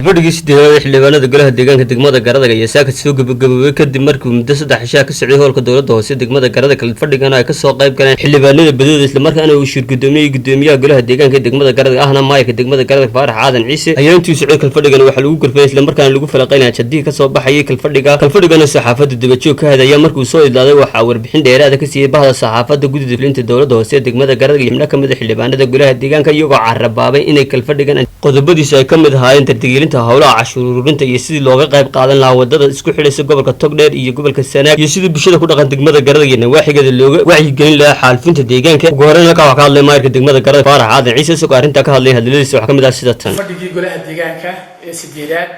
kalfadhigiisa deegaanka xildhibaanada golaha deegaanka degmada Garadaga iyo saaka soo gabagabay kadib markii muddo 3 cisho ka socday howlka dowladda hoose degmada Garadaga kalfadhigana ay ka soo qayb galeen xildhibaanada badooda isla markaana uu shir gudoomiyaha golaha deegaanka degmada Garadaga ahna maayka degmada Garadaga Faarax Aadan Ciise ayaa intuu socday kalfadhigana waxa lagu gurfay isla markaana lagu falaqaynaa jadii ka soo baxay kalfadhigana saxaafadda dibadjoog ka hadaya markuu soo idlaaday waxa warbixin dheeraad ah ka siiyay bahda saxaafadda guddiga fulinta dowladda hoose degmada Garadaga iyo ka mid ah xildhibaanada golaha deegaanka iyagoo carrabaabay inay kalfadhigan qodobadiisa ay ka mid ahaayeen dardigelinta howlaha cashuur ururinta iyo sidii looga qayb qaadan lahaa wadada isku xidhaysa gobolka Togdheer iyo gobolka Sanaag iyo sidii bulshada ku dhaqan degmada Garadaga iyo waaxigeeda looga wacyigelin lahaa xaalfinta deegaanka ugu horreyn ka hadlay maayirka degmada Garadaga Faarax Aadan Ciise isagoo arrinta ka hadlay hadaladiisa waxa ka mid ah sida tan fadhigii golaha deegaanka ee sideedaad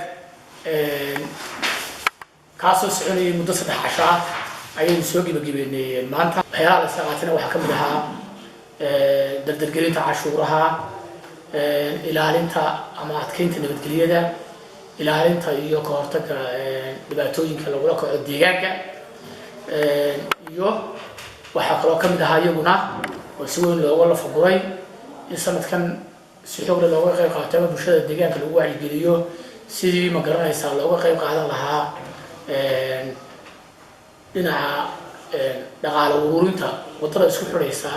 kaasoo soconayay muddo 3 cisho ah ayay soo gabagabeynay maanta waxyaalaha la isticmaalay waxa ka mid ahaa dardargelinta cashuuraha ilaalinta ama adkeynta nabadgelyada ilaalinta iyo ka hortagga dhibaatooyinka lagu la kaco deegaanka iyo waxa kale oo ka mid ah iyaguna oo si weyn looga la faguray in sanadkan si xoog leh looga qayb qaato bulshada deegaanka lagu wacyigeliyo sidii ma garanaysaa looga qayb qaadan lahaa dhinaca dhaqaale ururinta wadada isku xidhaysa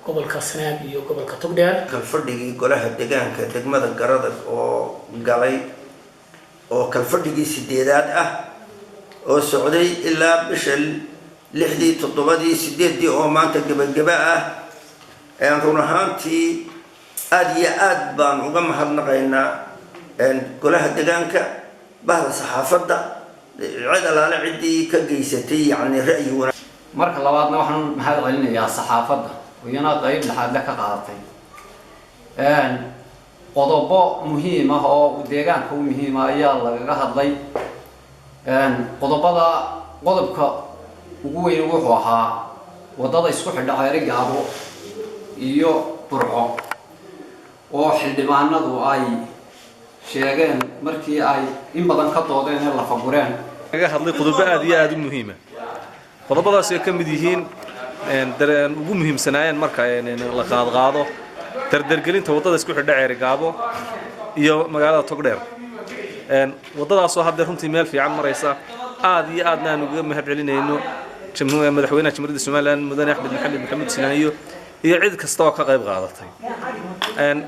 gobolka Sanaag iyo gobolka Togdheer kalfadhigii golaha deegaanka degmada Garadaga oo galay oo kalfadhigii sideedaad ah oo socday ilaa bisha 6 7 8 oo maanta gabagaba ah aan run ahaantii aad iyo aad baan uga mahadnaqaynaa golaha deegaanka bahda saxaafadda cid alaale cidii ka geysatay yani ra'yi wanaag marka labaadna waxaan mahad celinayaa saxaafadda ويانا قريب لحد لك قاطعين قضبة مهمة أو ديجان هو مهمة يلا جهاد لي قضبة قضبك وقوي روحها وضل يسكح الدعير جابو يو برعو وحد معنا ذو أي شيئين مركي أي إن بدن كتوضين هلا فقران جهاد لي قضبة هذه مهمة قضبة سيكون بديهين درن ugu muhiimsanayeen marka la qaado dardargelinta wadada isku xidha Ceerigaabo iyo magaalada Togdheer wadadaas oo hadda runtii meel fiican maraysa aad iyo aadna aan uga mahad celinayno madaxweynaha Jamhuuriyadda Soomaaliland Mudane Axmed Maxamed Silaaniyo iyo cid kasta oo ka qayb qaadatay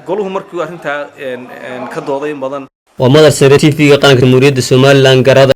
goluhu markii arrinta ka dooday in badan waa madar sare TV-ga qaranka Jamhuuriyadda Soomaaliland Garadaga